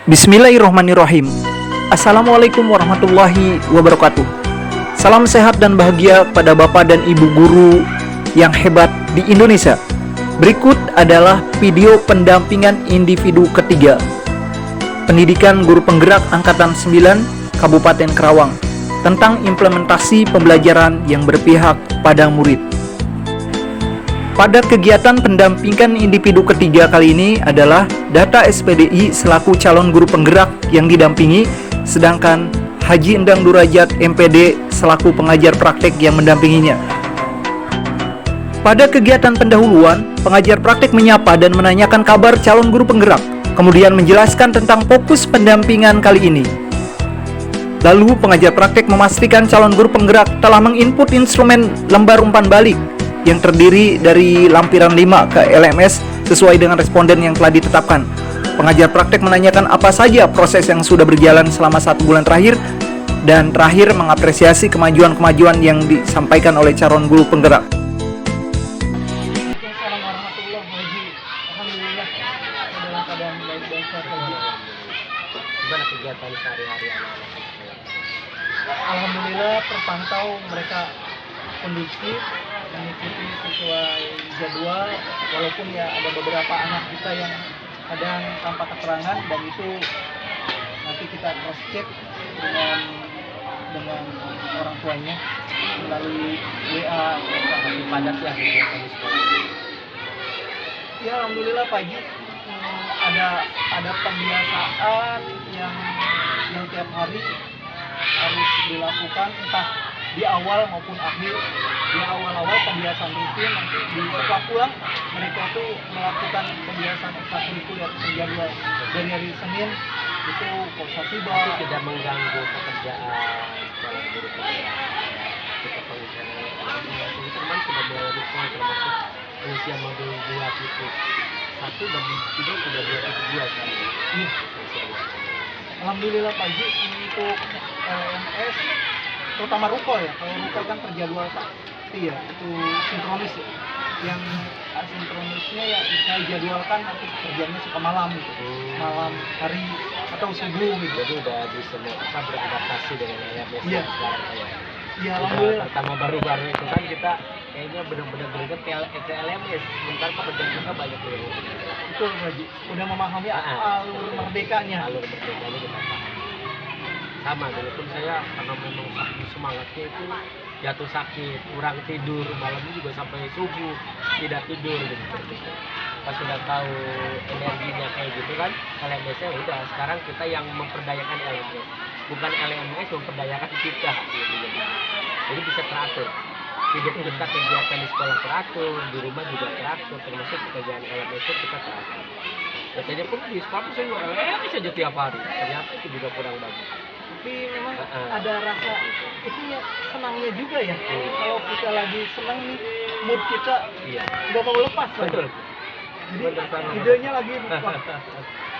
Bismillahirrahmanirrahim. Assalamualaikum warahmatullahi wabarakatuh. Salam sehat dan bahagia pada Bapak dan Ibu guru yang hebat di Indonesia. Berikut adalah video pendampingan individu ketiga Pendidikan Guru Penggerak Angkatan 9 Kabupaten Karawang tentang implementasi pembelajaran yang berpihak pada murid. Pada kegiatan pendampingan individu ketiga kali ini adalah Data SPDI selaku calon guru penggerak yang didampingi, sedangkan Haji Endang Durajat MPD selaku pengajar praktek yang mendampinginya. Pada kegiatan pendahuluan, pengajar praktek menyapa dan menanyakan kabar calon guru penggerak, kemudian menjelaskan tentang fokus pendampingan kali ini. Lalu pengajar praktek memastikan calon guru penggerak telah menginput instrumen lembar umpan balik yang terdiri dari lampiran 5 ke LMS sesuai dengan responden yang telah ditetapkan. Pengajar praktek menanyakan apa saja proses yang sudah berjalan selama 1 bulan terakhir, dan terakhir mengapresiasi kemajuan-kemajuan yang disampaikan oleh calon guru penggerak. Assalamualaikum warahmatullahi wabarakatuh. Alhamdulillah dalam keadaan baik dan sehat. Gimana kegiatan sehari-hari anak-anak di sekolah? Alhamdulillah terpantau mereka kondusif, mengikuti sesuai jadwal, walaupun ya ada beberapa anak kita yang kadang tanpa keterangan, dan itu nanti kita cross check dengan orang tuanya melalui WA. Masih padat ya kegiatan di sekolah? Ya alhamdulillah Pak Haji, ada pembiasaan yang tiap hari harus dilakukan, entah di awal maupun akhir. Di awal-awal pembiasaan rutin, nanti di setelah pulang mereka tuh melakukan pembiasaan ekstrakurikuler terjadwal dari hari Senin itu Tapi bal. tidak mengganggu pekerjaan calon guru penggerak. Kita pengusaha ini teman sudah mulai report termasuk usia modul 2.1 dan 3 sudah 2.2 sekarang. Iya. Alhamdulillah Pak Haji, untuk LMS terutama Rukol ya, kalau Rukol kan terjadwal pasti ya, itu sinkronis ya. Yang asinkronisnya ya saya jadwalkan nanti kerjanya suka malam gitu, malam hari atau subuh gitu. Jadi udah bisa beradaptasi dengan LMS Iya. yang sekarang kayak. Iya alhamdulillah. Pertama baru-baru itu kan kita kayaknya benar-benar greget ke LMS, sementara pekerjaan kita banyak yang Betul Pak Haji, udah memahami alur merdekanya. alur merdekanya kita paham. Sama dulu pun saya karena memang saking semangatnya itu jatuh sakit, kurang tidur, malamnya juga sampai subuh tidak tidur gitu. Pas sudah tahu energinya kayak gitu kan, LMS-nya udah sekarang kita yang memperdayakan LMS, bukan LMS memperdayakan kita gitu. Jadi bisa teratur. Hidup kita, kegiatan di sekolah teratur, di rumah juga teratur, termasuk pekerjaan LMS itu kita teratur. Katanya pun di sekolah saya juga LMS aja tiap hari, ternyata itu juga kurang bagus. Tapi memang ada rasa itu ya, senangnya juga ya. Kalau kita lagi senang nih, mood kita Iya. nggak mau lepas. Pak. Betul. Jadi Betul sama. idenya lagi wah,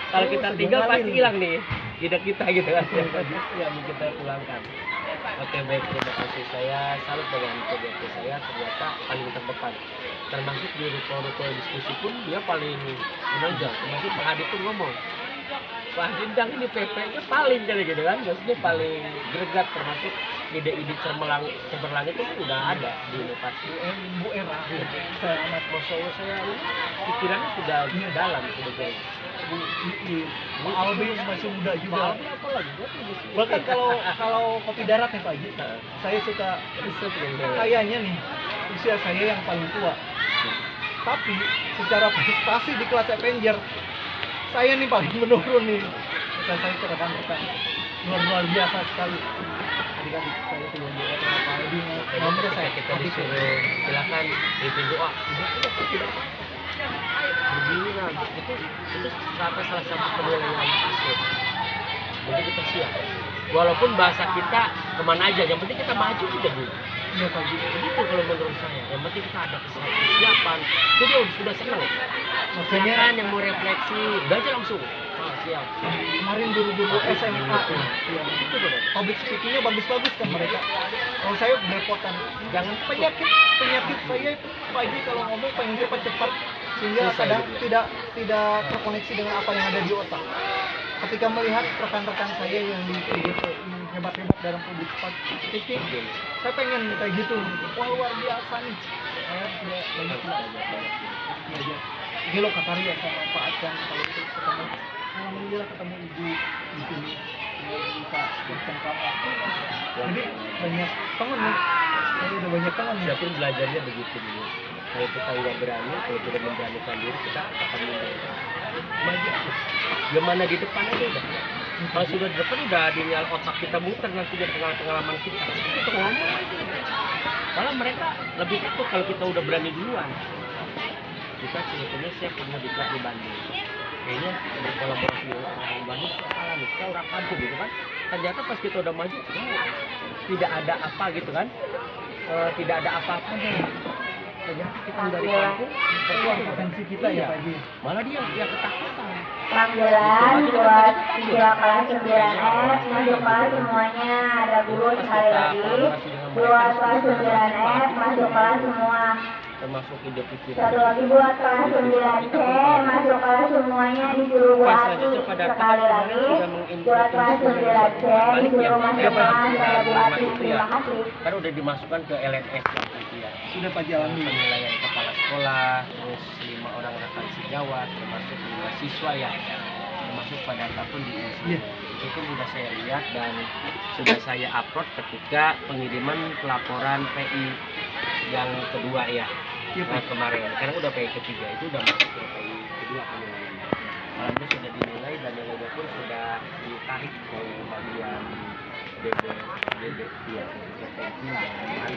Kalau kita tinggal sebenarnya pasti nih. hilang nih ide kita gitu kan. Yang kita pulangkan. Oke baik, terima kasih. Saya salut dengan kegiatan saya, ternyata paling terdepan. Termasuk di ruko-ruko diskusi pun dia paling menonjol. Termasuk Pak Hadi pun ngomong, Wah Endang ini PP-nya paling kali gitu kan, maksudnya paling greget, termasuk ide-ide cemerlang itu udah ada di inovasi. Bu Era, Saya anak bosnya saya ini pikirannya sudah dalam, sudah jauh. Bu Albi masih muda juga. Albi apa lagi? Dia tuh masih- Bahkan kalau kopi darat nih Pak Haji, saya suka riset yang kayaknya nih usia saya yang paling tua. Tapi secara prestasi di kelas Avenger, saya nih paling menurun nih. Kita saya ke rekan-rekan luar biasa sekali. Adik-adik saya tuh yang di apa lebih ngomong saya kita disuruh silakan review doa. Tidak. Begini kan, itu sampai salah satu penilaian hasil. Jadi kita siap. Walaupun bahasa kita kemana aja, yang penting kita maju kita dulu. Iya Pak Haji. Begitu kalau menurut saya. Yang penting kita ada kesiapan. Jadi sudah senang. Makanya Silakan yang mau refleksi, udah aja langsung. Oh, siap. kemarin guru-guru SMA ya, Itu benar. public speakingnya bagus-bagus kan mereka. Kalau saya belepotan. Jangan penyakit saya itu Pak Haji kalau ngomong pengen cepat-cepat sehingga Susah kadang gitu ya. tidak terkoneksi dengan apa yang ada di otak. ketika melihat rekan-rekan saya yang di PGP yang hebat-hebat dalam public speaking, saya pengen kayak gitu. Wah, luar biasa nih. Saya tidak banyak belajar. Ini loh Kataria saya manfaatkan kalau itu ketemu. Alhamdulillah ketemu ibu di sini yang bisa bercengkrama. Jadi banyak teman nih. Saya udah banyak teman nih. Saya pun belajarnya begitu dulu. Kalau kita nggak berani, kalau tidak memberanikan diri, kita akan mundur. Maju aja. Gimana di depan aja udah. Kalau sudah di depan udah dinyal otak kita muter nanti dari pengalaman kita. Itu ngomong aja. Malah mereka lebih takut kalau kita udah berani duluan. Kita sebetulnya siap punya diklat di Bandung. Kayaknya berkolaborasi dengan orang Bandung salah nih, kita orang kampung gitu kan. Ternyata pas kita udah maju, tidak ada apa gitu kan. Tidak ada apa-apa deh. Ternyata kita dari kampung, berkuah potensi kita ya. Malah dia ketakutan. Panggilan buat siswa kelas 9F masuk kelas semuanya, ada guru sekali lagi. Buat kelas 9F masuk kelas semua. Termasuk ide pikiran. Satu lagi buat kelas 9C masuk kelas semuanya disuruh Bu Ati. Sekali lagi buat kelas 9C disuruh masuk kelas oleh Bu Ati. Terima kasih. Kan udah dimasukkan ke LNS ya. Sudah Pak jalani. Penilaian kepala sekolah, terus 5 orang rekan sejawat, termasuk 5 siswa ya, termasuk pada tahun di UNSI. Itu pun sudah saya lihat dan sudah saya upload ketika pengiriman pelaporan PI yang kedua ya, kemarin. Karena udah PI ketiga, itu udah masuk ke PI kedua penilaian. Alhamdulillah sudah dinilai dan nilainya pun sudah ditarik ke bagian BB ya, kompetensi dan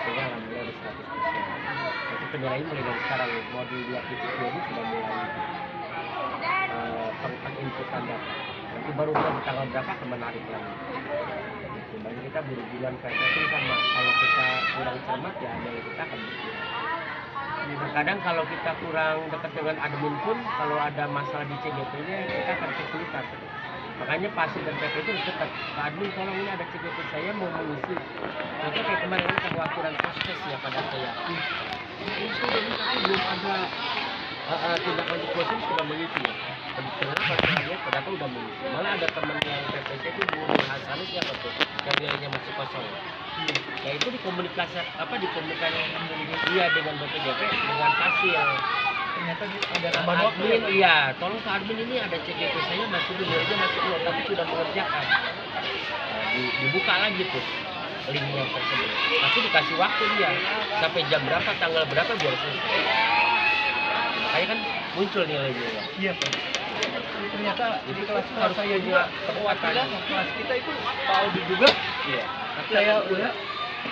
sehingga alhamdulillah di 100%. Tapi penilaian mulai dari sekarang, modul 2.2 ini sudah mulai penginputan data. Nanti baru di tanggal berapa akan menarik lagi. Gitu. Bagi kita bulan PPT sama, kalau kita kurang cermat ya nilai kita akan berkurang. Terkadang kalau kita kurang dekat dengan admin pun, kalau ada masalah di CGP-nya kita akan kesulitan. Makanya PASI dan PP itu harus dekat. Pak admin tolong ini ada CGP saya mau mengisi. Contoh kayak kemarin kan kekhawatiran proses ya pada saya. Ini sudah tapi belum ada tindak lanjut proses sudah mengisi ya. Sebenarnya pas saya lihat pada udah mengisi. Malah ada teman yang PPC itu Bu Hasanus yang betul, yang nilainya masih kosong. Ya itu dikomunikasi dia dengan BPJP dengan hasil. Ternyata ada Pak tambahan waktu ya. admin, iya, tolong Pak admin ini ada CGP saya masih nilainya masih belum tapi sudah mengerjakan. Nah, dibuka lagi tuh link yang tersebut. Tapi dikasih waktu dia sampai jam berapa, tanggal berapa biar selesai. Kayak kan muncul nilainya ya. Iya Pak. Ternyata di kelas harus saya punya juga kekuatan. kelas kita itu Pak Aldi juga. Iya. Saya udah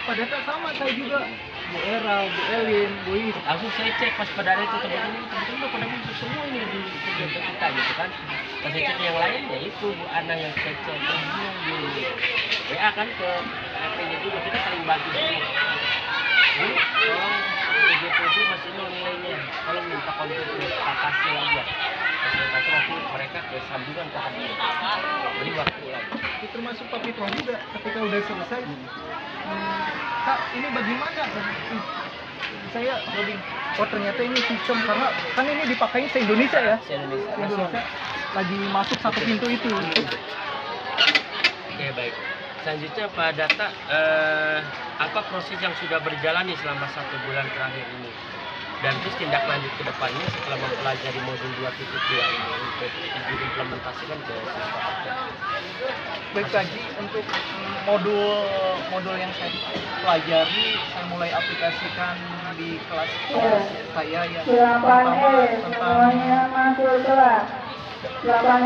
pada saat sama saya juga Bu Era, Bu Elin, Bu Is. Langsung saya cek pas pada hari itu teman-teman udah pada masuk semua ini di kegiatan kita gitu kan. Pas saya cek yang lain ya itu Bu Ana yang cek semua di WA kan ke HP-nya juga kita saling bantu semua. Jadi tolong begitu itu masih nilainya. Kalau minta konten kita kasih lagi ya. Kasih nanti mereka ke sambungan ke admin. Beri waktu lagi. Itu termasuk Pak Fitro juga ketika udah selesai. Kak, ini bagaimana? Saya lebih, oh ternyata ini sistem karena kan ini dipakai se-Indonesia ya. Se-Indonesia lagi masuk satu pintu itu. Oke baik. Selanjutnya Pak Data, apa proses yang sudah berjalan nih selama 1 bulan terakhir ini? Dan terus tindak lanjut ke depannya setelah mempelajari modul 2.2 ini untuk diimplementasikan ke siswa kerja. Baik Kaji, untuk modul yang saya pelajari, saya mulai aplikasikan di kelas saya yang Silakan semuanya masuk kelas. Silakan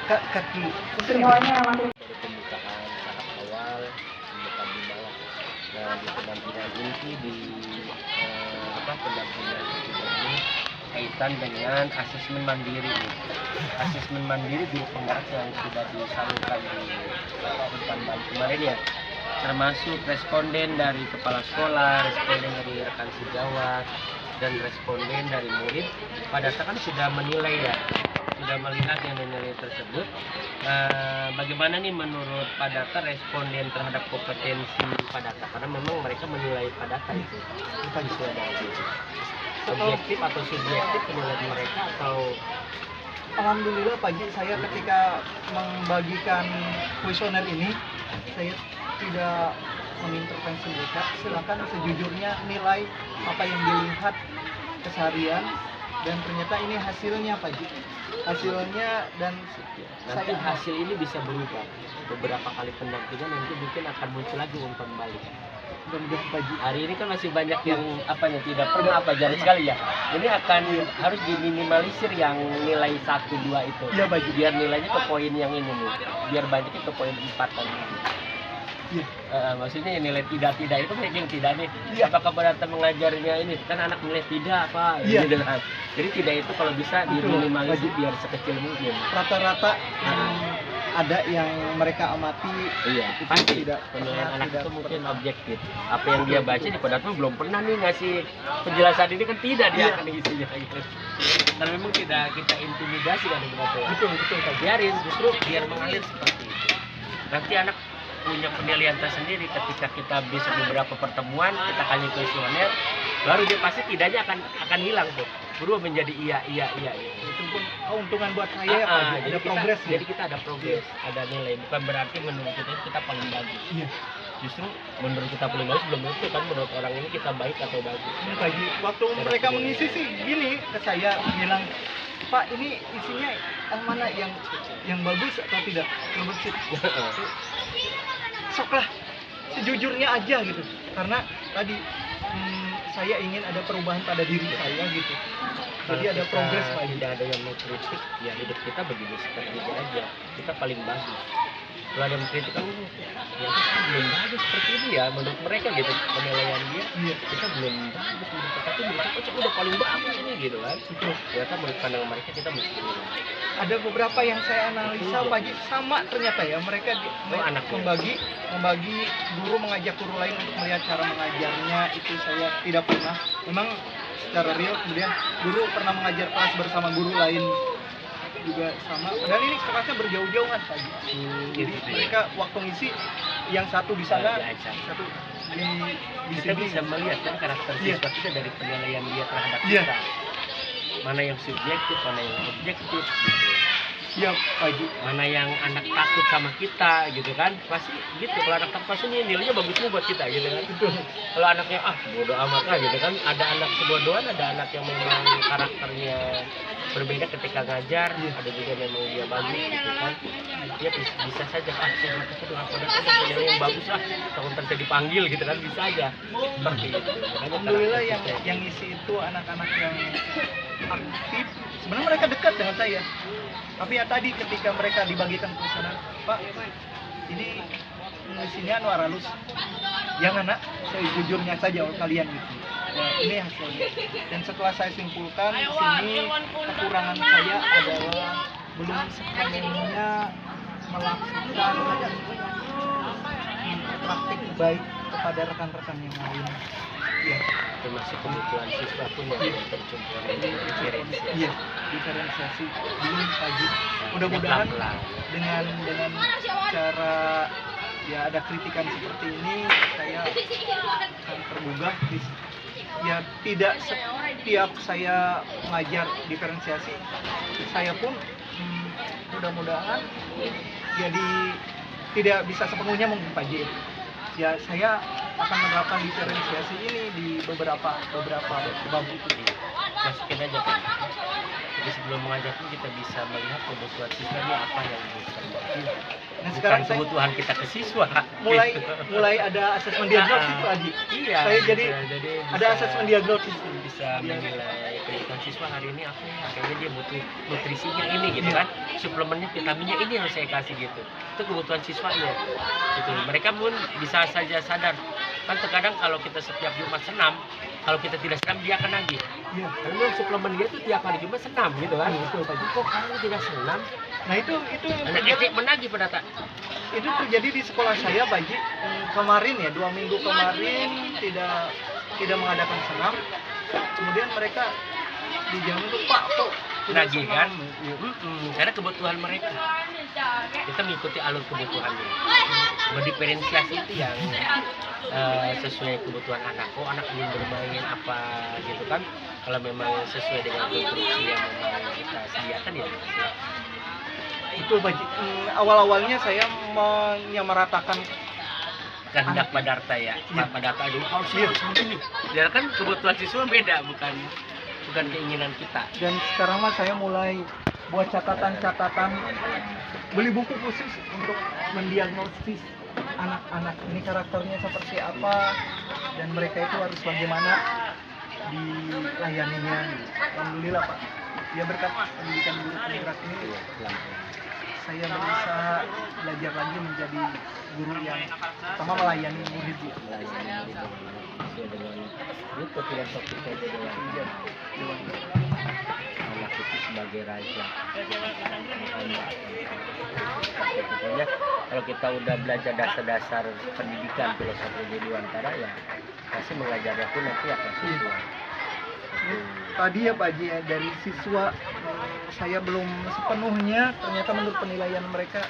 kaki semuanya masuk. Dari pembukaan tahap awal, pembukaan di bawah, nah di pendampingan inti di pendampingan ini kaitan dengan asesmen mandiri. Asesmen mandiri guru penggerak yang sudah disalurkan di Hutan Bali kemarin ya, termasuk responden dari kepala sekolah, responden dari rekan sejawat, dan responden dari murid. Pada saat kan sudah menilai ya, sudah melihat yang nilai tersebut. Bagaimana nih menurut Pak Data responden terhadap kompetensi Pak Data? Karena memang mereka menilai Pak Data itu siswa dari objektif atau subjektif penilaian mereka atau Alhamdulillah pagi saya ketika membagikan kuesioner ini, saya tidak mengintervensi mereka. Silakan sejujurnya nilai apa yang dilihat keseharian, dan ternyata ini hasilnya pagi. Hasilnya, dan Nanti hasil ini bisa berubah. Beberapa kali pendampingan nanti mungkin akan muncul lagi umpan balik. mudah-mudahan pagi. Hari ini kan masih banyak yang tidak pernah jarang sekali ya. Ini akan harus diminimalisir yang nilai 1, 2 itu. Iya pagi. Biar nilainya ke poin yang ini nih. Biar banyaknya ke poin 4 kan. Iya. Maksudnya yang nilai tidak itu banyak yang tidak nih. Iya. Apakah keberatan mengajarnya ini kan anak nilai tidak apa? Iya. Gitu kan. Jadi tidak itu kalau bisa Betul, diminimalisir Pak. biar sekecil mungkin. Rata-rata ada yang mereka amati Iya, itu pasti tidak penilaian anak tidak itu mungkin objektif. Apa yang dia baca di padahal tuh belum pernah nih ngasih penjelasan ini kan tidak dia Iya. akan ngisinya gitu. Karena memang tidak kita intimidasi kan begitu. betul Pak. Biarin justru biar mengalir seperti itu. Nanti anak punya penilaian tersendiri ketika kita besok beberapa pertemuan kita kali kuesioner baru dia pasti tidaknya akan hilang tuh berubah menjadi iya. Itu pun keuntungan buat saya ya Pak. Ada Jadi progres ya. jadi kita ada progres, ada nilai. Bukan berarti menurut kita paling bagus. Iya. Justru menurut kita paling bagus belum tentu kan menurut orang ini kita baik atau bagus. Ini pagi waktu mereka mengisi sih gini ke saya bilang, Pak ini isinya yang mana yang bagus atau tidak? Yang bersih. Soklah sejujurnya aja gitu. Karena tadi saya ingin ada perubahan pada diri saya gitu. Jadi ada progres Pak. Tidak ada yang mengkritik, ya hidup kita begini seperti itu aja. Kita paling bagus. Kalau ada yang mengkritik kan, ya kita belum bagus seperti ini ya menurut mereka gitu penilaian dia. Iya. Kita belum bagus menurut kita, tapi menurut kita udah paling bagus ini gitu kan. Betul. Ternyata menurut pandangan mereka kita mesti ini. Ada beberapa yang saya analisa pagi sama ternyata ya mereka anaknya. membagi guru mengajak guru lain untuk melihat cara mengajarnya itu saya tidak pernah. Memang secara real kemudian guru pernah mengajar kelas bersama guru lain juga sama. Padahal ini kelasnya berjauh-jauhan pagi. Jadi mereka waktu ngisi yang satu di sana, satu di Kita sini. bisa melihat kan karakter Iya. siswa kita dari penilaian dia terhadap Iya. kita. Mana yang subjektif, mana yang objektif gitu. Iya pagi. Mana yang anak takut sama kita gitu kan. Pasti gitu kalau anak takut pasti ini nilainya bagus nih buat kita gitu kan. Betul. Kalau anaknya bodo amat lah gitu kan. Ada anak sebodohan, ada anak yang memang karakternya berbeda ketika ngajar, ada juga memang dia bagus gitu kan. Dia bisa saja saya itu dengan kode yang bagus lah. Takut ntar saya dipanggil gitu kan bisa aja. Seperti itu. Makanya Alhamdulillah karakter yang ngisi itu anak-anak yang aktif. Sebenarnya mereka dekat dengan saya. Tapi ya tadi ketika mereka dibagikan pesanan, Pak, ini ngisinya Anwar Halus. Jangan nak, saya jujurnya saja kalian gitu. Ya, ini hasilnya. Dan setelah saya simpulkan di sini kekurangan saya adalah belum sepenuhnya melakukan praktik baik kepada rekan-rekan yang lain. Ya. termasuk kebutuhan siswa pun yang terjumpa diferensiasi. Iya, diferensiasi belum pagi. Mudah-mudahan dengan cara ya ada kritikan seperti ini saya akan tergugah. Ya tidak setiap saya mengajar diferensiasi, saya pun mudah-mudahan jadi tidak bisa sepenuhnya mungkin pagi. Ya saya akan menerapkan diferensiasi ini di beberapa bab itu. Masukin aja kan. Jadi sebelum mengajar pun kita bisa melihat kebutuhan siswa ini apa yang dibutuhkan. Nah sekarang saya kebutuhan kita ke siswa. mulai ada asesmen diagnosis Pak Haji. Iya. Saya jadi bisa, ada asesmen diagnosis. bisa menilai kebutuhan siswa hari ini apa ya, kayaknya dia butuh nutrisinya ini gitu kan, suplemennya vitaminnya ini harus saya kasih gitu. Itu kebutuhan siswanya. Gitu. Mereka pun bisa saja sadar. Kan terkadang kalau kita setiap Jumat senam, kalau kita tidak senam dia akan nagih. Iya. Karena suplemen dia tuh tiap hari Jumat senam gitu kan. Betul, Pak. Kok kamu tidak senam? Nah itu Anak SD menagih pada tak. itu terjadi di sekolah saya Pak Haji. Kemarin ya 2 minggu kemarin tidak mengadakan senam. Kemudian mereka dijamin tuh Pak kok tidak Nagih senam?" kan? Karena kebutuhan mereka. Kita mengikuti alur kebutuhannya. Berdiferensiasi itu yang sesuai kebutuhan anak. Oh anak ingin bermain apa gitu kan? kalau memang sesuai dengan konstruksi yang memang kita sediakan ya siap. Betul Pak Haji. Awal-awalnya saya menyamaratakan Kehendak Padarta ya. Iya. Padarta dulu harus begini. Ya kan kebutuhan siswa beda, bukan keinginan kita. dan sekarang mah saya mulai buat catatan-catatan, beli buku khusus untuk mendiagnosis anak-anak ini karakternya seperti apa dan mereka itu harus bagaimana dilayaninya. Alhamdulillah Pak, ya berkat pendidikan guru penggerak ini Iya, pelan-pelan. saya berusaha belajar lagi menjadi guru yang pertama melayani murid. Sesuai dengan itu filosofi saya anak itu sebagai raja. Makanya kalau kita udah belajar dasar-dasar pendidikan filosofi di Dewantara ya pasti mengajarnya pun nanti akan sesuai. Tadi ya Pak Haji, ya, dari siswa saya belum sepenuhnya, ternyata menurut penilaian mereka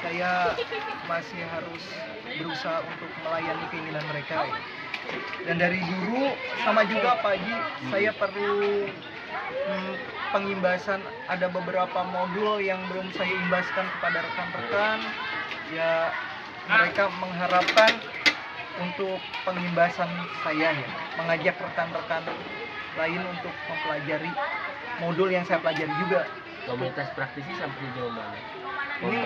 saya masih harus berusaha untuk melayani keinginan mereka ya. Dan dari guru sama juga Pak Haji, saya perlu pengimbasan, ada beberapa modul yang belum saya imbaskan kepada rekan-rekan ya, mereka mengharapkan untuk pengimbasan saya ya, mengajak rekan-rekan lain untuk mempelajari modul yang saya pelajari juga. Komunitas praktisi sampai sejauh mana? Ini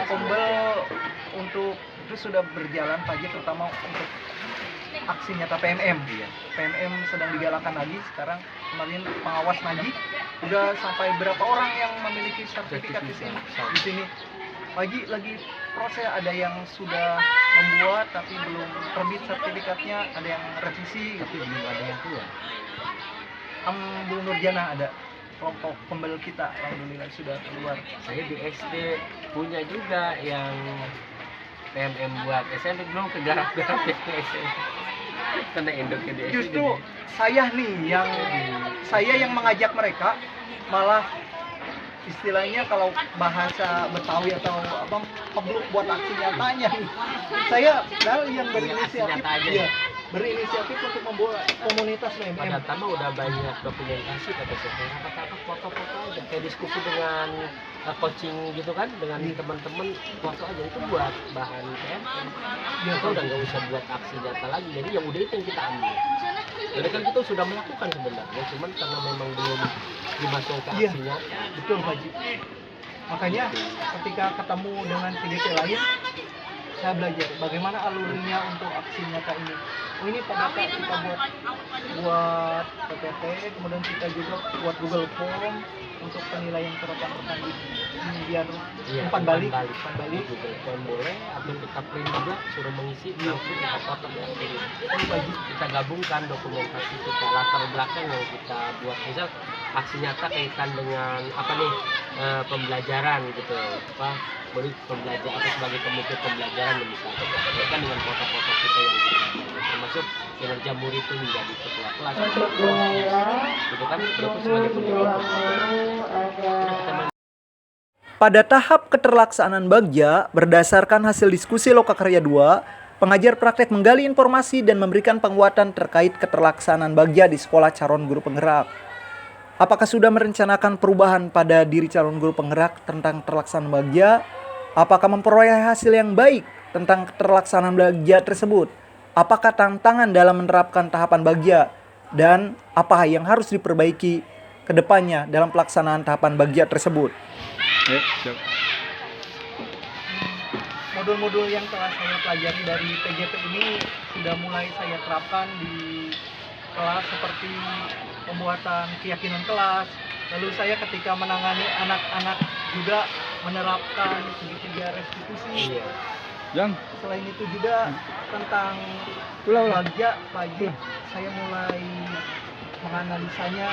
Kombel untuk itu sudah berjalan Pak Haji, terutama untuk aksi nyata PMM. Iya. PMM sedang digalakan lagi sekarang. Kemarin pengawas Naji udah sampai berapa orang yang memiliki sertifikat di sini. Di sini Pak Haji lagi proses, ada yang sudah membuat tapi belum terbit sertifikatnya, ada yang revisi Tapi belum ada yang keluar. Bu Nurjana ada kelompok pembel kita, alhamdulillah sudah keluar. Saya di SD punya juga yang PMM buat SMP, belum kegarap-garap ya ke SMP. Karena induk ke SD. Justru saya nih yang mengajak mereka, malah istilahnya kalau bahasa Betawi atau apa, pebluk buat aksi nyatanya nih. Saya yang berinisiatif, Aksi nyata aja ya, ya? berinisiatif untuk membuat komunitas Pada PMM. tambah udah banyak dokumentasi kata saya, apa foto-foto aja kayak diskusi dengan coaching gitu kan, dengan teman-teman, foto aja itu buat bahan PMM. Kita udah nggak usah buat aksi nyata lagi, jadi yang udah itu yang kita ambil. Jadi kan kita sudah melakukan sebenarnya, cuman karena memang belum dimasukkan ke Iya. aksi nyata. Betul Pak Haji. Makanya ketika ketemu dengan PGP lain, saya belajar bagaimana alurnya untuk aksi nyata ini. Oh ini pada saat kita buat PPT, kemudian kita juga buat Google Form untuk penilaian ke rekan-rekan di biar umpan balik. Google Form boleh, atau kita print juga, suruh mengisi, langsung kita foto dan kirim. Kita gabungkan dokumentasi kita, latar belakang yang kita buat, misal aksi nyata kaitan dengan apa nih, pembelajaran gitu, apa beri pembelajaran atau sebagai pemikir pembelajaran misalnya, kan dengan foto-foto kita yang kita buat. Termasuk kinerja murid itu menjadi ketua kelas, Untuk dimulailah gitu kan, itu sebagai pemikir pembelajaran. Pada tahap keterlaksanaan Bagja, berdasarkan hasil diskusi Lokakarya 2, pengajar praktek menggali informasi dan memberikan penguatan terkait keterlaksanaan Bagja di sekolah calon guru penggerak. Apakah sudah merencanakan perubahan pada diri calon guru penggerak tentang keterlaksanaan Bagja? Apakah memperoleh hasil yang baik tentang keterlaksanaan Bagja tersebut? Apakah tantangan dalam menerapkan tahapan Bagja? Dan apa yang harus diperbaiki ke depannya dalam pelaksanaan tahapan Bagja tersebut? Modul-modul yang telah saya pelajari dari PGP ini sudah mulai saya terapkan di kelas, seperti pembuatan keyakinan kelas. Lalu saya ketika menangani anak-anak juga menerapkan segitiga restitusi. Selain itu juga tentang Bagja, Bagja saya mulai menganalisanya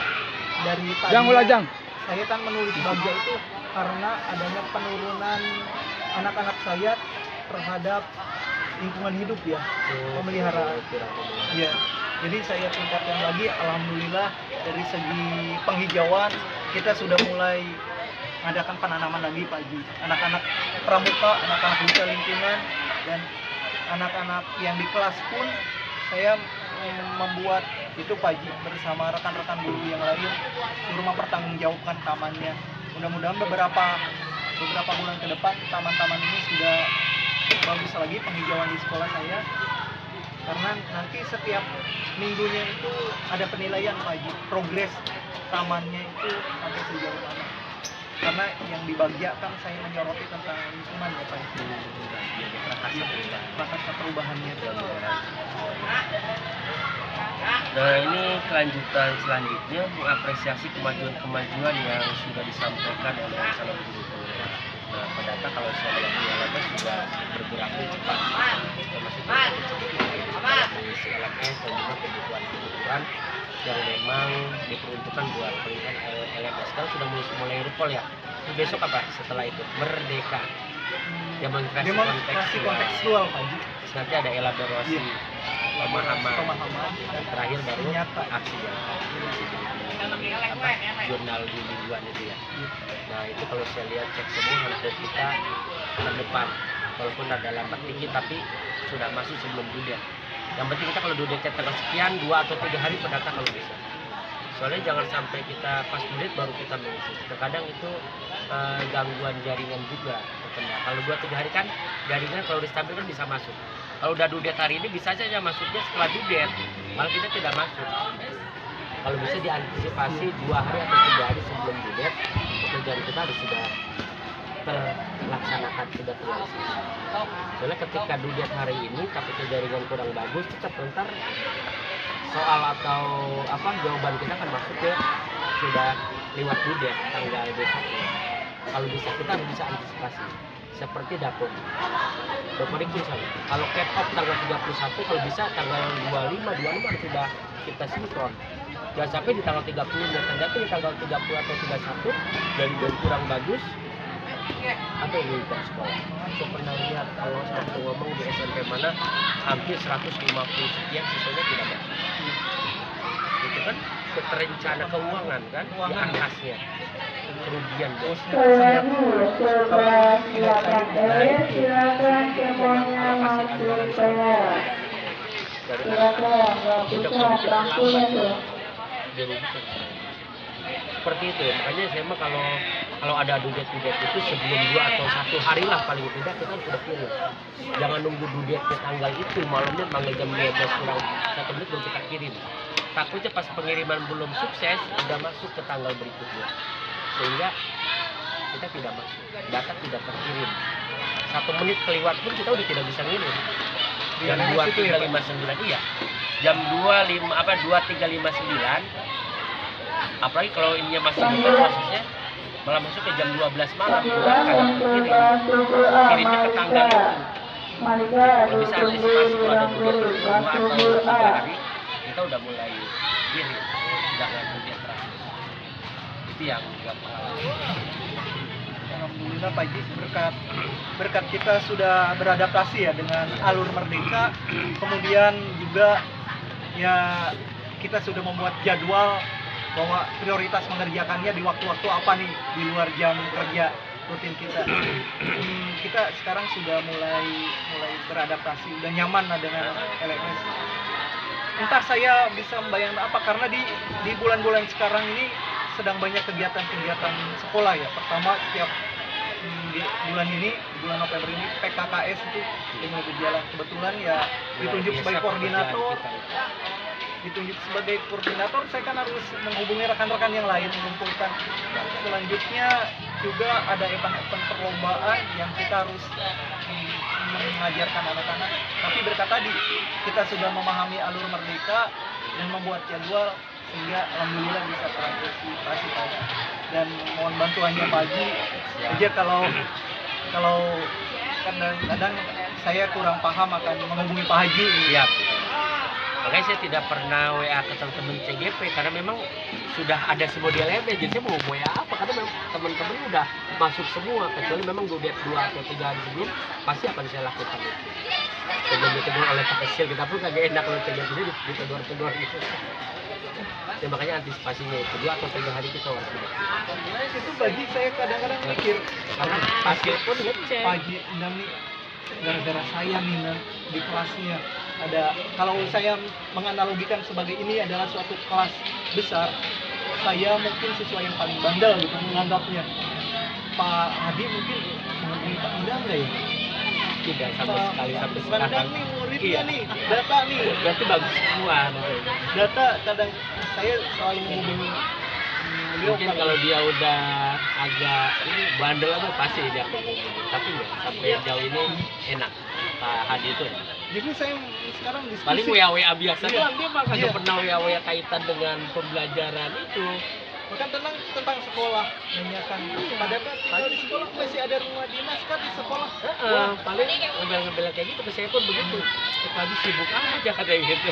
dari tadi. Saya kan menulis Bagja itu karena adanya penurunan anak-anak saya terhadap lingkungan hidup ya, pemeliharaan. Ya, jadi saya tingkatkan lagi. Alhamdulillah dari segi penghijauan kita sudah mulai mengadakan penanaman lagi Pak Haji. Anak-anak pramuka, anak-anak duta lingkungan, dan anak-anak yang di kelas pun saya membuat itu Pak Haji bersama rekan-rekan guru yang lain suruh mempertanggungjawabkan tamannya. Mudah-mudahan beberapa bulan ke depan taman-taman ini sudah bagus lagi penghijauan di sekolah saya, karena nanti setiap minggunya itu ada penilaian Pak Haji, progres tamannya itu sampai sejauh mana. Karena yang di Bagja kan saya menyoroti tentang lingkungan ya Pak Haji. Prakarsa perubahannya itu. Nah, ini kelanjutan selanjutnya mengapresiasi kemajuan-kemajuan yang sudah disampaikan oleh calon guru. Nah, pendata kalau saya lihat di LMS sudah bergerak cepat, termasuk di LMS dan juga kebutuhan yang memang diperuntukkan buat pendidikan LMS. Sekarang sudah mulai recall ya. Besok apa? Setelah itu Merdeka, demonstrasi kontekstual Pak Haji. Nanti ada elaborasi pemahaman dan terakhir baru nyata. aksi jurnal di mingguan itu ya. Nah itu kalau saya lihat cek semua hampir kita ke depan, walaupun ada lambat tinggi tapi sudah masuk sebelum dudet. Yang penting kita kalau dudetnya tanggal sekian 2 atau 3 hari pendata kalau bisa. Soalnya jangan sampai kita pas dudet baru kita mengisi. Terkadang itu gangguan jaringan juga terkena. Kalau 2-3 hari kan jaringan kalau distabil kan bisa masuk. Kalau udah dudet hari ini bisa saja masuknya setelah dudet, malah kita tidak masuk. Kalau bisa diantisipasi 2 hari atau 3 hari sebelum dudet, pekerjaan kita harus sudah terlaksanakan, sudah terrealisasi. Soalnya ketika dudet hari ini tapi jaringan kurang bagus, tetap ntar soal atau jawaban kita akan masuk ke sudah lewat dudet tanggal besoknya. Kalau bisa kita harus bisa antisipasi. Seperti dapur itu sama. Kalau cap off tanggal 31, kalau bisa tanggal 25 harus sudah kita sinkron. Jangan sampai di tanggal 30 nya ternyata di tanggal 30 atau 31 dan kurang bagus atau di sekolah. Saya pernah lihat kalau satu ngomong di SMP mana hampir 150 sekian siswanya tidak masuk. Itu kan terencana keuangan kan di atasnya kerugian bos. Sebelah silakan silakan semuanya masuk kelas. Silakan nggak bisa langsung seperti itu ya. Makanya saya mah kalau ada dudet itu sebelum 2 atau 1 hari lah paling tidak kita sudah kirim. Jangan nunggu dudetnya tanggal itu malamnya tanggal jam 12 kurang 1 menit baru kita kirim. Takutnya pas pengiriman belum sukses udah masuk ke tanggal berikutnya, sehingga kita tidak masuk, data tidak terkirim. 1 menit kelewat pun kita udah tidak bisa ngirim. Jam 23.59 iya. Jam 23.59 apalagi kalau ininya masih bukan maksudnya malah masuk ke jam 12 malam kadang kirimnya ke tanggal itu. Kalau bisa antisipasi kalau ada 2 atau 3 hari kita udah mulai kirim, jangan kemudian terakhir. Itu yang juga pengalaman. Alhamdulillah Pak Haji, berkat kita sudah beradaptasi ya dengan alur Merdeka, kemudian juga ya kita sudah membuat jadwal bahwa prioritas mengerjakannya di waktu-waktu apa nih di luar jam kerja rutin kita. Kita sekarang sudah mulai beradaptasi, udah nyaman lah dengan LMS. Entah saya bisa membayangkan apa, karena di bulan-bulan sekarang ini sedang banyak kegiatan-kegiatan sekolah ya. Pertama setiap di bulan November ini PKKS itu mulai berjalan. Kebetulan ya ditunjuk sebagai koordinator. Saya kan harus menghubungi rekan-rekan yang lain, mengumpulkan. Selanjutnya juga ada event-event perlombaan yang kita harus mengajarkan anak-anak. Tapi berkat tadi kita sudah memahami alur Merdeka dan membuat jadwal sehingga alhamdulillah bisa terantisipasi tadi. Dan mohon bantuannya Pak Haji aja kalau kadang-kadang saya kurang paham akan menghubungi Pak Haji. Siap. Makanya saya tidak pernah WA ke teman-teman CGP karena memang sudah ada semua di LMS. Jadi saya mau WA apa? Karena memang teman-teman udah masuk semua, kecuali memang dudet 2 atau 3 hari sebelum pasti akan saya lakukan itu. Sebelum ditegur oleh Pak Kecil, kita pun kagak enak kalau CGP ini ditegur gitu. Ya, makanya antisipasinya itu 2 atau 3 hari kita harus sudah. Itu bagi saya kadang-kadang mikir karena hasil pun ngecek. Pak Haji gara-gara saya nih di kelasnya ada, kalau saya menganalogikan sebagai ini adalah suatu kelas besar, saya mungkin siswa yang paling bandel gitu menganggapnya. Pak Hadi mungkin mengenai Pak Indra enggak ya? Tidak sama sekali sampai Pandang sekarang. nih muridnya Iya. nih, data nih, Berarti bagus semua. data kadang saya selalu menghubungi beliau Mungkin kalau dia udah agak ini bandel apa pasti dia akan ngomong. Tapi enggak sampai jauh ini enak. Pak Hadi itu enak. jadi saya sekarang diskusi Paling WA biasa Iya. doang, dia mah kagak Iya. pernah WA kaitan dengan pembelajaran itu. bukan tentang sekolah, menanyakan pada kan kalau di sekolah masih ada rumah dinas kan di sekolah. Paling ngebel-ngebel kayak gitu, ke saya pun begitu. Lagi sibuk aja katanya gitu.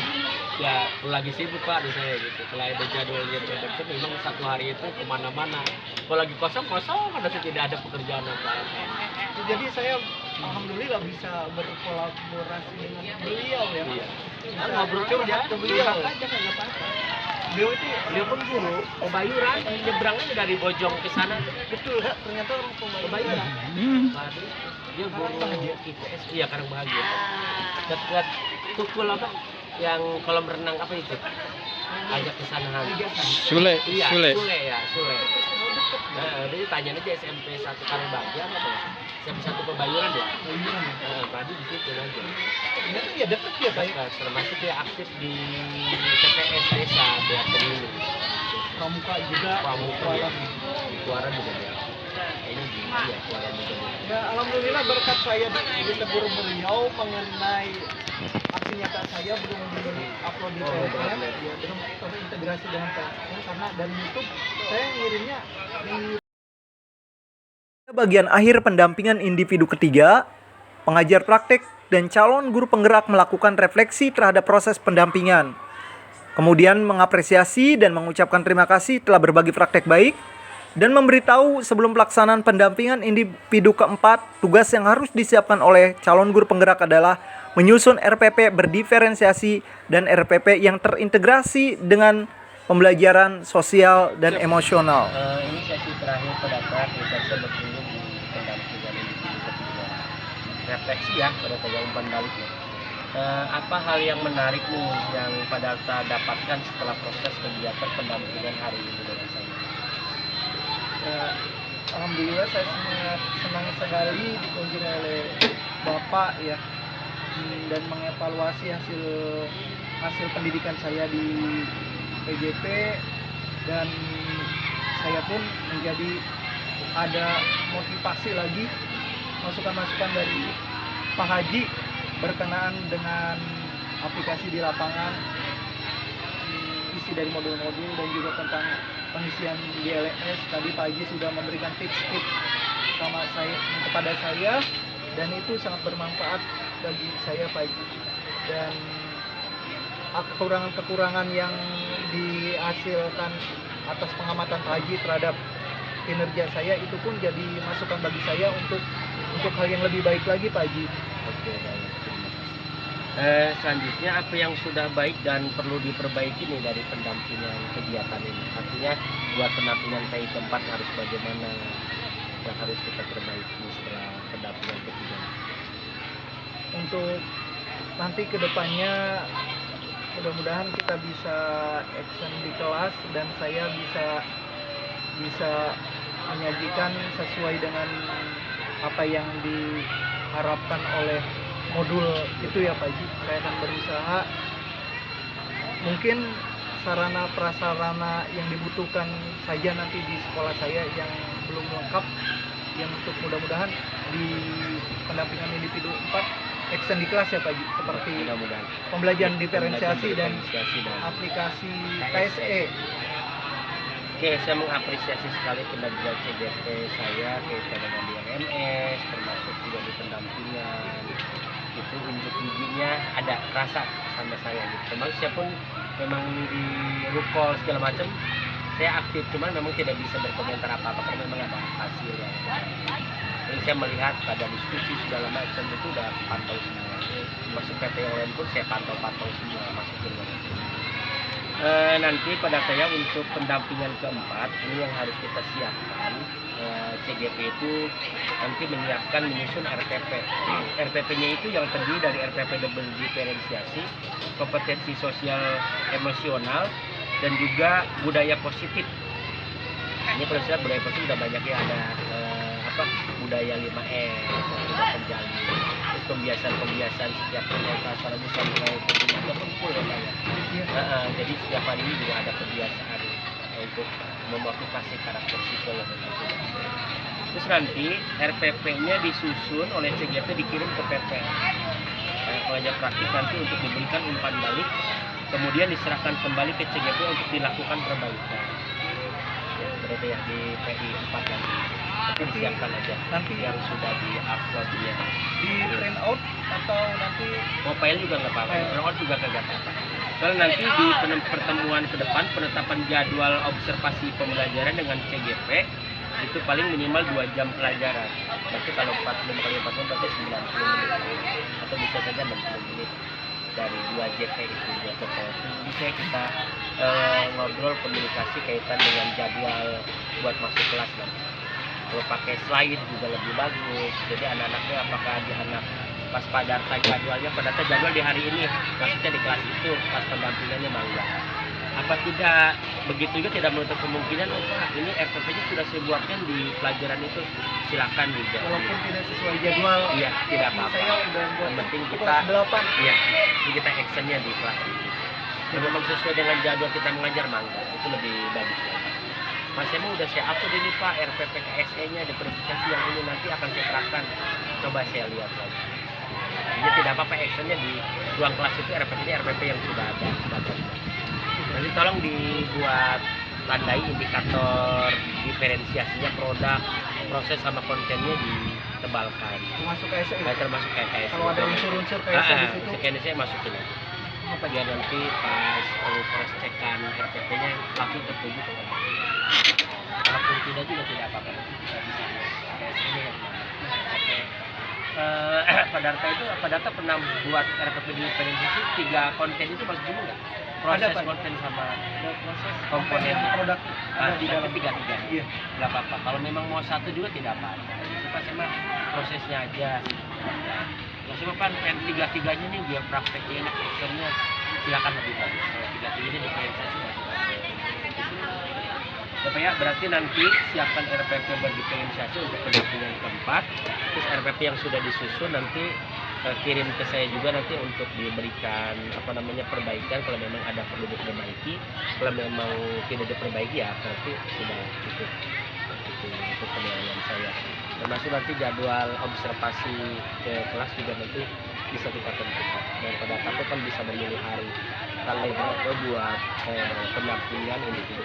Ya, lagi sibuk Pak di saya gitu. Setelah ada jadwalnya terdekat, memang satu hari itu kemana-mana. Kalau lagi kosong, ada tidak ada pekerjaan apa-apa. Jadi saya alhamdulillah bisa berkolaborasi dengan beliau ya. Iya. Bisa Ngobrol curhat ke beliau. curhat aja nggak apa-apa. Beliau itu Beliau pun guru, Pebayuran, nyebrang aja dari Bojong ke sana. betul ya, ternyata orang Pebayuran. Waduh, dia guru IPS, iya Karang Bahagia. Dekat Tukul apa? Yang kolam renang apa itu? Ajak ke sana. Sule, Iya, Sule. Sule ya, Sule. Nah, dia tanya aja SMP 1 Karang Bahagia apa ya? SMP 1 Pebayuran ya? Tadi di situ aja. Ternyata ya deket ya Pak. Nah, termasuk dia aktif di TPS desa buat pemilu. Pramuka juga. Pramuka ya. Suara juga dia. Ini dia suara juga dia. Ya alhamdulillah berkat saya ditegur beliau mengenai aksi nyata saya belum di upload di PLN, ya, belum terintegrasi dengan PLN karena dari YouTube saya ngirimnya di Bagian akhir pendampingan individu ketiga, pengajar praktek dan calon guru penggerak melakukan refleksi terhadap proses pendampingan. Kemudian mengapresiasi dan mengucapkan terima kasih telah berbagi praktek baik dan memberitahu sebelum pelaksanaan pendampingan individu keempat, tugas yang harus disiapkan oleh calon guru penggerak adalah menyusun RPP berdiferensiasi dan RPP yang terintegrasi dengan pembelajaran sosial dan emosional. Ini sesi terakhir pendapat yang saya berkunjung di pendampingan individu ketiga. Refleksi ya pada tanya umpan balik ya. Apa hal yang menarik nih yang pada kita dapatkan setelah proses kegiatan pendampingan hari ini dengan saya? ya, alhamdulillah saya sangat senang sekali dikunjungi oleh Bapak ya, dan mengevaluasi hasil pendidikan saya di PJP, dan saya pun menjadi ada motivasi lagi masukan-masukan dari Pak Haji berkenaan dengan aplikasi di lapangan, isi dari modul-modul dan juga tentang pengisian di LMS. Tadi Pak Haji sudah memberikan tips-tips kepada saya dan itu sangat bermanfaat bagi saya Pak Haji, dan kekurangan-kekurangan yang dihasilkan atas pengamatan Pak Haji terhadap kinerja saya itu pun jadi masukan bagi saya untuk hal yang lebih baik lagi Pak Haji. Oke, baik. Selanjutnya apa yang sudah baik dan perlu diperbaiki nih dari pendampingan kegiatan ini? Artinya buat pendampingan TI keempat harus bagaimana yang harus kita perbaiki setelah pendampingan ketiga? Untuk nanti kedepannya mudah-mudahan kita bisa action di kelas dan saya bisa menyajikan sesuai dengan apa yang diharapkan oleh modul itu ya Pak Haji. Saya akan berusaha mungkin sarana prasarana yang dibutuhkan saja nanti di sekolah saya yang belum lengkap, yang untuk mudah-mudahan di pendampingan individu 4 action di kelas ya Pak Haji, seperti Mudah-mudahan pembelajaran diferensiasi dan diferensiasi dan aplikasi KSE. Oke, saya mengapresiasi sekali kinerja CDP saya kaitan dengan di LMS, termasuk juga di pendampingan. Itu unjuk giginya ada rasa sama saya gitu. Memang saya pun memang di rukol segala macam saya aktif, cuman memang tidak bisa berkomentar apa-apa karena memang ada hasil yang jadi saya melihat pada diskusi segala macam itu udah pantau semua. Masuk PPON pun saya pantau semua masuk ke luar. Nanti pada saya untuk pendampingan keempat ini yang harus kita siapkan CGP itu nanti menyiapkan menyusun RPP. RPP-nya itu yang terdiri dari RPP double diferensiasi, kompetensi sosial emosional, dan juga budaya positif. Ini kalau saya budaya positif udah banyak ya, ada budaya 5S, sudah terjalin, terus kebiasaan setiap salah sampai itu kumpul ya Pak ya. Jadi setiap hari ini juga ada kebiasaan untuk memotivasi karakter siswa yang berbeda. Terus nanti RPP-nya disusun oleh CGP dikirim ke PP. Pengajar praktik nanti untuk diberikan umpan balik, kemudian diserahkan kembali ke CGP untuk dilakukan perbaikan. Ya, berarti ya di PI 4 nanti. Tapi disiapkan aja nanti yang sudah di-upload ya. di print out atau nanti Mobile juga nggak apa-apa, print out juga kagak apa-apa. Soalnya nanti di pertemuan ke depan penetapan jadwal observasi pembelajaran dengan CGP itu paling minimal 2 jam pelajaran. Berarti kalau 45 kali 40 berarti 90 menit atau bisa saja 60 menit dari 2 JP itu. Bisa kita ngobrol komunikasi kaitan dengan jadwal buat masuk kelas nanti. Kalau pakai slide juga lebih bagus. Jadi anak-anaknya apakah di anak pas pada jadwalnya, pada jadwal di hari ini, maksudnya di kelas itu, pas pendampingannya mangga. Apa tidak begitu juga tidak menutup kemungkinan, Pak, ini RPP-nya sudah saya buatkan di pelajaran itu, silakan juga. walaupun tidak sesuai jadwal. Iya, tidak apa-apa. Saya udah buat Yang penting kita kelas 8. iya, kita actionnya di kelas itu. Kalau memang sesuai dengan jadwal kita mengajar mangga, itu lebih bagus lagi. Mas saya udah saya upload ini Pak, RPP KSE-nya diferensiasi yang ini nanti akan saya terapkan. Coba saya lihat lagi. Jadi tidak apa-apa actionnya di ruang kelas itu RPP yang sudah ada datanya. Nanti tolong dibuat tandai indikator diferensiasinya produk, proses sama kontennya ditebalkan. Masuk ke SE. Nah, termasuk KSE. Kalau ada unsur-unsur kayak di situ. KSE masukin aja. Biar nanti pas proses cekan RPP-nya langsung tertuju kepada. Kalaupun tidak juga tidak apa-apa. Bisa KSE-nya yang pada data itu, pada data pernah buat RPP diferensiasi 3 konten itu masuk dulu nggak? Proses Ada, Pak. konten sama Proses komponen produk ada di dalam. 3. Iya. Nggak apa-apa. Kalau memang mau 1 juga tidak apa-apa. Coba sama prosesnya aja. Nah, coba kan yang 3-3-nya nih biar prakteknya enak, actionnya silakan lebih bagus. Kalau 3-3-nya diferensiasi masuk. Bapak ya, berarti nanti siapkan RPP berdiferensiasi untuk pendampingan keempat. Terus RPP yang sudah disusun nanti kirim ke saya juga nanti untuk diberikan perbaikan kalau memang ada perlu diperbaiki. Kalau memang tidak diperbaiki ya berarti sudah cukup untuk penilaian saya. Termasuk nanti jadwal observasi ke kelas juga nanti bisa kita tentukan. Dan pada satu kan bisa memilih hari tanggal berapa buat pendampingan individu.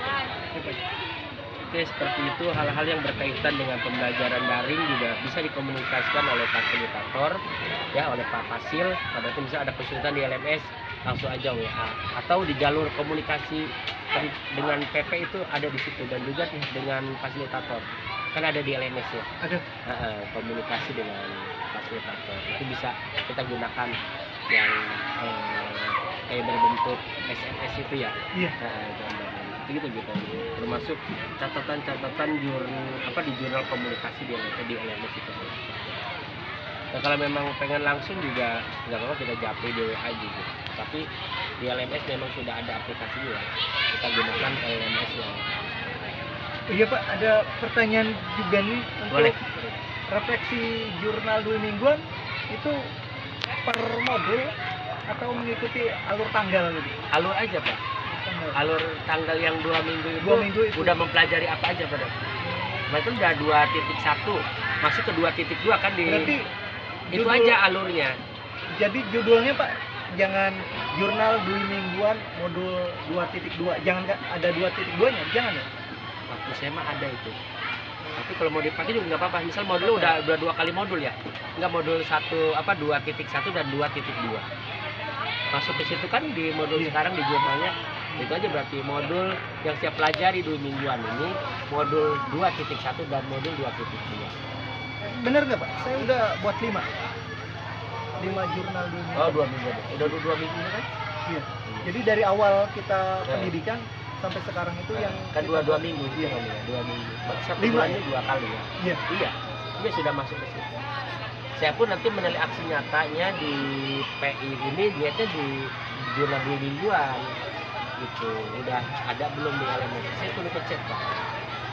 Oke, seperti itu hal-hal yang berkaitan dengan pembelajaran daring juga bisa dikomunikasikan oleh fasilitator, ya oleh Pak Fasil. Pada itu bisa ada kesulitan di LMS langsung aja WA atau di jalur komunikasi dengan PP itu ada di situ dan juga dengan fasilitator kan ada di LMS ya. Ada. Komunikasi dengan fasilitator itu bisa kita gunakan yang kayak berbentuk SMS itu ya. Iya. Gitu termasuk catatan di jurnal komunikasi di LMS itu. Nah, kalau memang pengen langsung juga nggak apa-apa kita japri di WA juga. Tapi di LMS memang sudah ada aplikasinya. Kita gunakan LMS yang. Iya Pak, ada pertanyaan juga nih untuk Boleh. refleksi jurnal 2 mingguan itu per modul atau mengikuti alur tanggal gitu? Alur aja Pak. Tanggal. Alur tanggal yang 2 minggu itu, 2 minggu itu. udah mempelajari apa aja Pak? Berarti udah 2.1 masuk ke 2.2 kan di Berarti itu judul- aja alurnya. Jadi judulnya Pak, jangan jurnal 2 mingguan modul 2.2. Jangan ada 2.2-nya, jangan ya? Waktu saya mah ada itu. Tapi kalau mau dipakai juga nggak apa-apa. Misal modulnya udah 2 kali modul ya. Nggak modul 2.1 dan 2.2. Masuk ke situ kan di modul sekarang di jurnalnya. Itu aja berarti modul yang saya pelajari 2 mingguan ini modul 2.1 dan modul 2.2. Bener nggak Pak? Saya udah buat 5 jurnal 2 minggu. Oh, 2 minggu. Udah 2 minggu kan? Iya. Jadi dari awal kita Ya. pendidikan sampai sekarang itu yang kan dua minggu dia kan ya, 2 minggu. Satu 5 bulannya 2 kali ya. Iya. Iya, dia sudah masuk ke situ. Saya pun nanti menilai aksi nyatanya di PI ini niatnya di jurnal 2 mingguan gitu. Udah ada belum di elemen? Saya perlu cek Pak.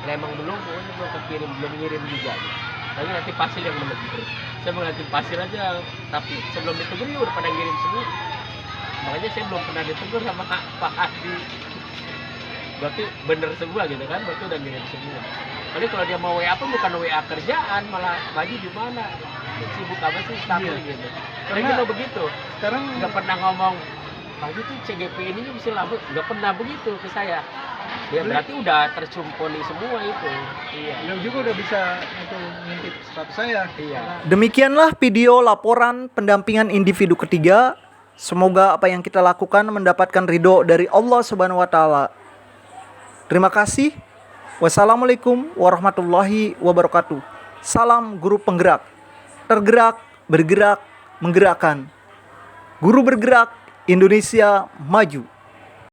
Kalau emang belum, pokoknya belum kekirim, belum ngirim juga gitu. Lagi nanti pasir yang menegur. Saya mengantin pasir aja, tapi sebelum ditegur ya udah pada ngirim semua. Makanya saya belum pernah ditegur sama Pak Hadi. Berarti bener semua gitu kan, berarti udah ngirim semua. Tapi kalau dia mau WA pun bukan WA kerjaan, malah bagi di mana? Sibuk apa sih tapi Iya. gitu. Karena Karena begitu. sekarang Nggak pernah ngomong pagi tuh CGP ini bisa lama, nggak pernah begitu ke saya. Ya berarti udah tercumponi semua itu. Iya. beliau juga udah bisa untuk ngintip status saya. Iya. Demikianlah video laporan pendampingan individu ketiga. Semoga apa yang kita lakukan mendapatkan ridho dari Allah Subhanahu wa taala. Terima kasih. Wassalamualaikum warahmatullahi wabarakatuh. Salam guru penggerak. Tergerak, bergerak, menggerakkan. Guru bergerak, Indonesia maju.